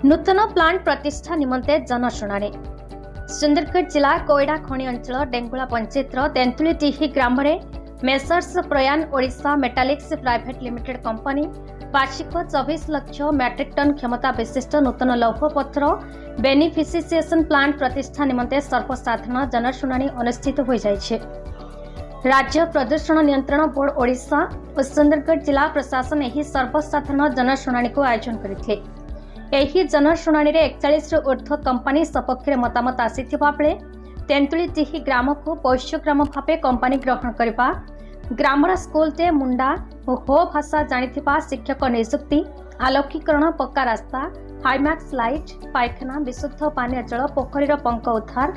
नूतन plant प्रतिष्ठा निमंते जनशुणाणी। सुंदरगढ़ जिला कोयडा खनि अंचल डेंगुला पंचायत तेंतुलीडीही ग्राम messrs Prayan Odisha metallics private limited company वार्षिक 24 लाख मैट्रिक टन क्षमता विशिष्ट नूतन लौह पत्थर बेनिफिसिएशन प्लांट प्रतिष्ठा निमंते सर्वसाधारण जनशुणाणी अनुष्ठित हो जाइछे। राज्य प्रदूषण नियंत्रण बोर्ड ओडिशा और सुंदरगढ़ जिला प्रशासन यही सर्वसाधारण जनशुणाणी को आयोजन करथिले। एही जनशुणाणी 41 ऊर्ध्व कंपनी सपक्ष मतामत आसीथिबा बेले तेंतुलीडीही ग्राम को पोष्य ग्राम भावे कंपनी ग्रहण करबा, ग्रामर स्कूलटे मुंडा और हो भाषा जानिथिबा शिक्षक नियुक्ति, आलोकीकरण, पक्का रास्ता, हाईमैक्स लाइट, पायखाना, विशुद्ध पानीय जल, पोखरीर पंक उद्धार,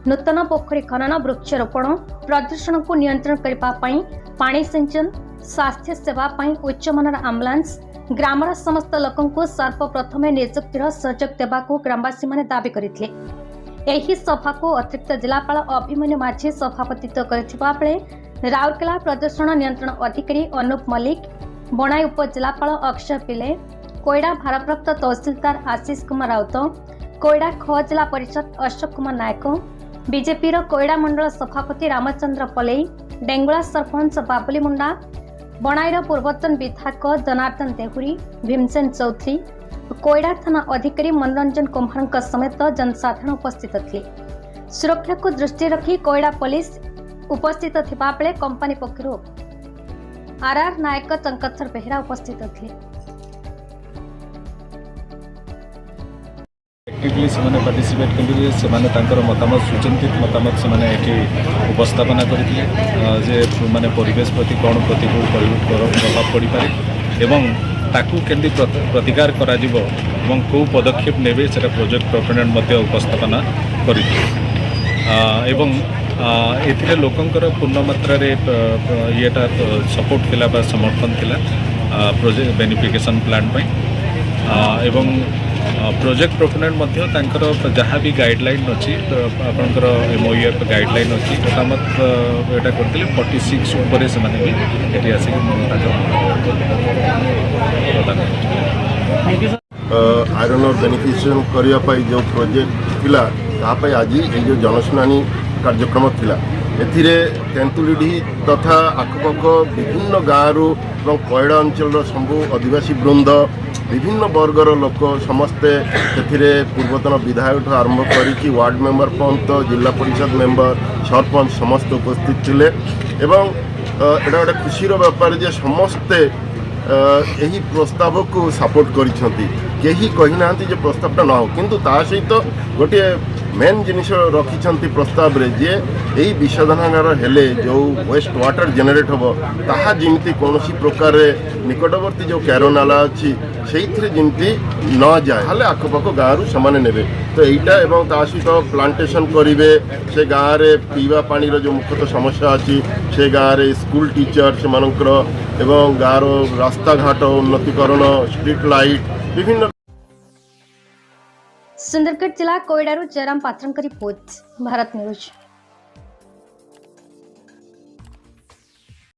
नूतन पोखरी खनन, वृक्षरोपण, प्रदूषण को नियंत्रण करने पानी सिंचन, स्वास्थ्य सेवा उच्चमानर आम्बुलांस, ग्रामर समस्त लोकों को सर्वप्रथमे नियुक्तिर सुजोग देवाको ग्रामवासी माने दाबी करथिले। एही सभा को अतिरिक्त जिलापाल अभिमन्यु माझी सभापतित्व करथिबा बेले राउरकेला प्रदूषण नियंत्रण अधिकारी अनुप मल्लिक, बनाई उपजिलापाल अक्षय पिले, कोयडा भारप्राप्त तहसीलदार आशीष कुमार राउत, कोयडा ख जिला परिषद अशोक कुमार नायक, बीजेपी कोयडा मंडल सभापति रामचंद्र पलेई, डेंगुला सरपंच बाबुली मुंडा, बनाईर पूर्वतन विधायक जनार्दन देहुरी, भीमसेन चौधरी, कोयडा थाना अधिकारी मनोरंजन कुमार समेत जनसाधारण उपस्थित थे। सुरक्षा को दृष्टि रखी कोयडा पुलिस उपस्थित थिबा बेले कंपनी पक्षरु आरआर नायक, चंकथर बेहरा उपस्थित थे। एक्टिवली से पार्टिसिपेट करते से मतामत सुचिंतित मतामत से उपस्थापना करते माने परिवेश प्रति कौन प्रतिकूल प्रभाव पड़ पाए एवं ताकू केंद्र प्रतिकार करा जिवो एवं को पदक्षेप नेबे सेटा प्रोजेक्ट प्रोपोनेंट मध्य उपस्थापना करथिले एवं एथिरे लोकंकर पूर्ण मात्रा रे येटा सपोर्ट थिला बा समर्थन थिला प्रोजेक्ट बेनिफिकेशन प्लान पई एवं प्रोजेक्ट प्रोपोनेंट मध्य तांकर जहाँ भी गाइडलाइन अच्छी आपंकर एमओएफ गाइडलाइन अच्छी मतामत एटा करथिले 46 ऊपर से माने भी एठी आसी आयरन और बेनिफिशिएशन करने जो प्रोजेक्ट थिला तापाई आज ये जो जनशुणाणी कार्यक्रम थिला एथिरे तेंतुलीडीही तथा आखपाख विभिन्न गाँव कोयडा अंचल सबू आदिवासी वृंद विभिन्न वर्गर लोक समस्ते पूर्वतन विधायक आरंभ करी वार्ड मेंबर पर्यंत जिला परिषद मेंबर सरपंच समस्त उपस्थित थिले एवं एटा गोटे खुशीर व्यापार जे समस्ते यही प्रस्ताव को सपोर्ट करिसेंती केही कहि नांती जे प्रस्तावटा न हो किंतु ता सहित गोटे मेन जिनिस रखिछंती प्रस्ताव रे जे यही विषादनागार हेले जो वेस्ट वाटर जेनेट हम ताहा जिमती कौनसी प्रकार निकटवर्ती जो कैरोनाला अच्छी से जमी न जाए हाले आखपाख गाँव से नेबे तो यहीटा एवं ता सहित प्लांटेशन करेंगे से गाँव में पीवा पानी जो मुख्यतः समस्या अच्छी से गाँव में स्कूल टीचर से एवं गाँव रास्ता घाट उन्नतीकरण स्ट्रीट लाइट विभिन्न। सुंदरगढ़ जिला कोयडारू जयराम पात्रंकरी रिपोर्ट, भारत न्यूज।